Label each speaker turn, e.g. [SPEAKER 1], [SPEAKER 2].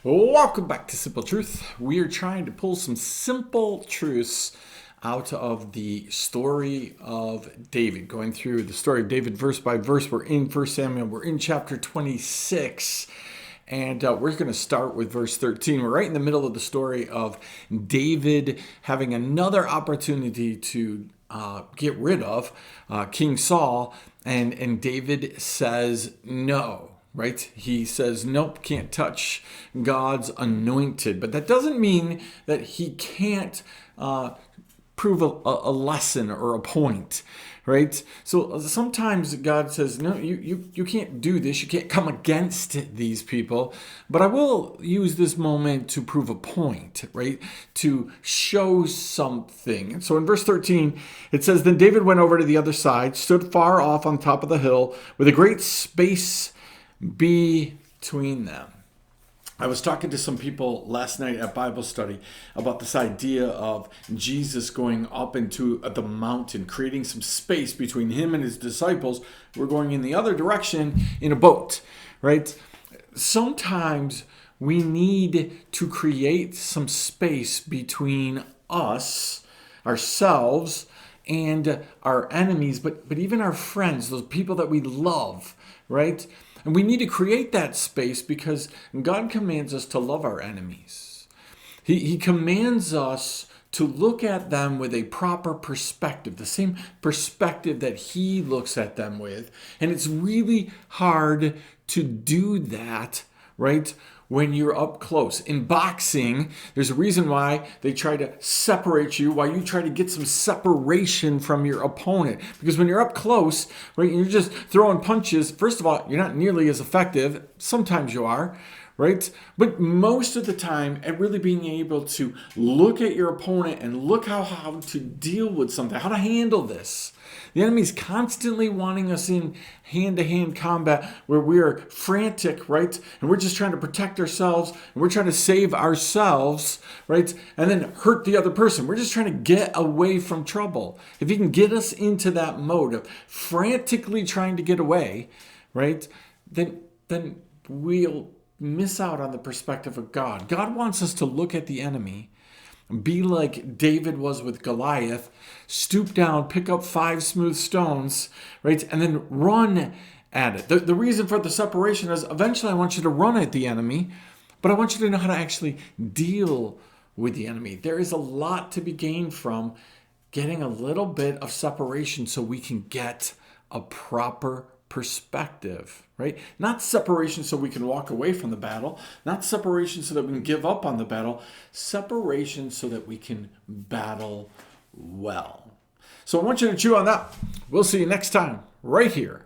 [SPEAKER 1] Welcome back to Simple Truth. We are trying to pull some simple truths out of the story of David. Going through the story of David verse by verse. We're in 1 Samuel. We're in chapter 26. And we're going to start with verse 13. We're right in the middle of the story of David having another opportunity to get rid of King Saul. And David says no. Right? He says, nope, can't touch God's anointed. But that doesn't mean that he can't prove a lesson or a point, right? So sometimes God says, no, you can't do this. You can't come against these people. But I will use this moment to prove a point, right? To show something. And so in verse 13, it says, then David went over to the other side, stood far off on top of the hill with a great space between them. I was talking to some people last night at Bible study about this idea of Jesus going up into the mountain, creating some space between him and his disciples. We're going in the other direction in a boat, right? Sometimes we need to create some space between us, ourselves, and our enemies, but even our friends, those people that we love, right? And we need to create that space because God commands us to love our enemies. He commands us to look at them with a proper perspective, the same perspective that he looks at them with. And it's really hard to do that, right, when you're up close. In boxing, there's a reason why they try to separate you, why you try to get some separation from your opponent. Because when you're up close, right, and you're just throwing punches, first of all, you're not nearly as effective. Sometimes you are, right? But most of the time, at really being able to look at your opponent and look how to deal with something, how to handle this. The enemy's constantly wanting us in hand-to-hand combat where we are frantic, right? And we're just trying to protect ourselves and we're trying to save ourselves, right? And then hurt the other person. We're just trying to get away from trouble. If he can get us into that mode of frantically trying to get away, right? Then we'll miss out on the perspective of God. God wants us to look at the enemy, be like David was with Goliath, stoop down, pick up 5 smooth stones, right? And then run at it. The reason for the separation is eventually I want you to run at the enemy, but I want you to know how to actually deal with the enemy. There is a lot to be gained from getting a little bit of separation so we can get a proper perspective, right? Not separation so we can walk away from the battle, not separation so that we can give up on the battle, separation so that we can battle well. So I want you to chew on that. We'll see you next time right here